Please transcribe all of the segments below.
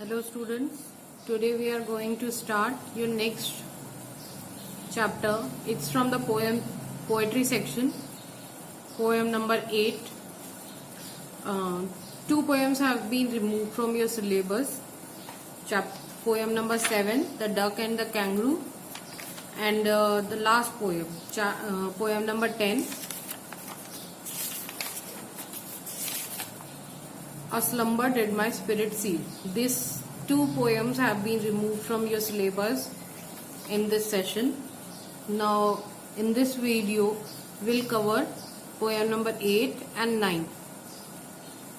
Hello students, today we are going to start your next chapter. It's from the poetry section, poem number 8. Two poems have been removed from your syllabus. Poem number 7, The Duck and the Kangaroo, and the last poem, poem number 10, A Slumber Did My Spirit Seal. These two poems have been removed from your syllabus in this session. Now in this video we'll cover poem number 8 and 9.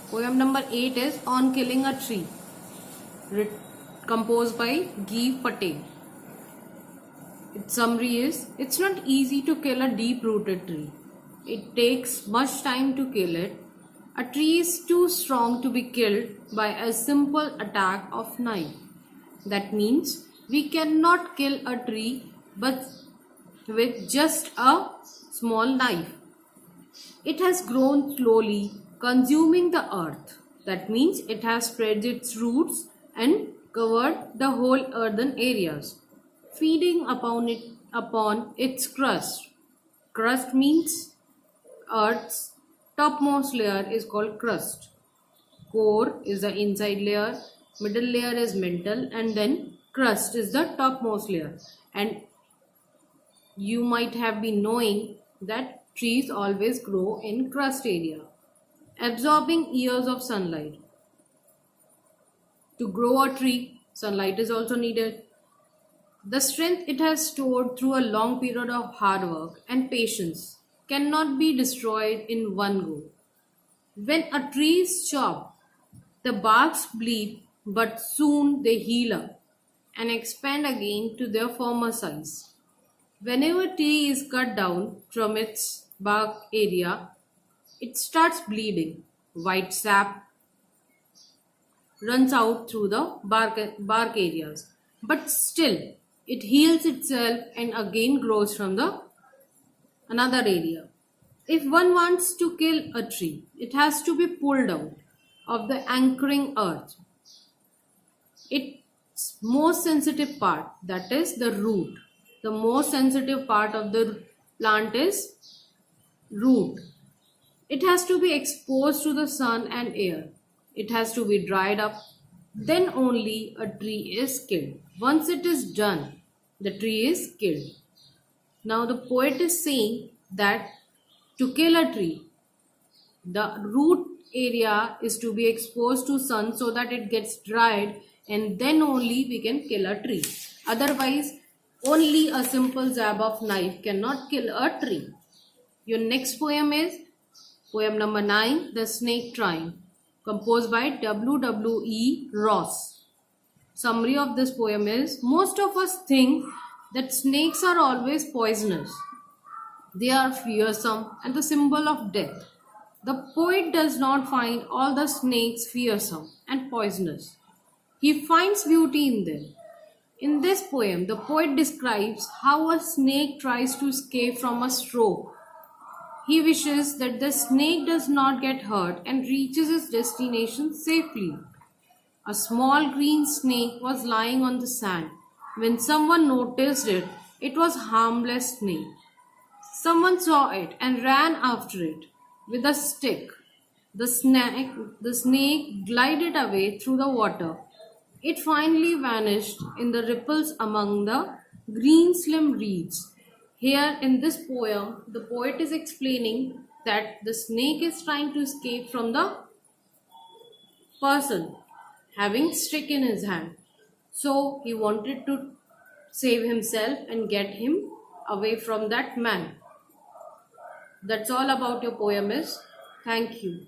Poem number 8 is On Killing a Tree, composed by Guy Patel. Its summary is, it's not easy to kill a deep-rooted tree. It takes much time to kill it. A tree is too strong to be killed by a simple attack of knife. That means we cannot kill a tree but with just a small knife. It has grown slowly, consuming the earth. That means it has spread its roots and covered the whole earthen areas, feeding upon its crust. Crust means earth's topmost layer is called crust. Core is the inside layer, middle layer is mantle, and then crust is the topmost layer. And you might have been knowing that trees always grow in crust area, absorbing years of sunlight. To grow a tree, sunlight is also needed. The strength it has stored through a long period of hard work and patience cannot be destroyed in one go. When a tree is chopped, the barks bleed, but soon they heal up and expand again to their former size. Whenever a tree is cut down from its bark area, it starts bleeding. White sap runs out through the bark areas, but still it heals itself and again grows from the another area. If one wants to kill a tree, it has to be pulled out of the anchoring earth. Its most sensitive part, that is the root. The most sensitive part of the plant is root. It has to be exposed to the sun and air. It has to be dried up. Then only a tree is killed. Once it is done, the tree is killed. Now the poet is saying that to kill a tree, the root area is to be exposed to sun so that it gets dried, and then only we can kill a tree. Otherwise, only a simple jab of knife cannot kill a tree. Your next poem is poem number 9, The Snake Trying, composed by W.W.E. Ross. Summary of this poem is, most of us think that snakes are always poisonous. They are fearsome and the symbol of death. The poet does not find all the snakes fearsome and poisonous. He finds beauty in them. In this poem, the poet describes how a snake tries to escape from a stroke. He wishes that the snake does not get hurt and reaches its destination safely. A small green snake was lying on the sand. When someone noticed it, it was a harmless snake. Someone saw it and ran after it with a stick. The snake glided away through the water. It finally vanished in the ripples among the green slim reeds. Here in this poem, the poet is explaining that the snake is trying to escape from the person having stick in his hand. So he wanted to save himself and get him away from that man. That's all about your poem is. Thank you.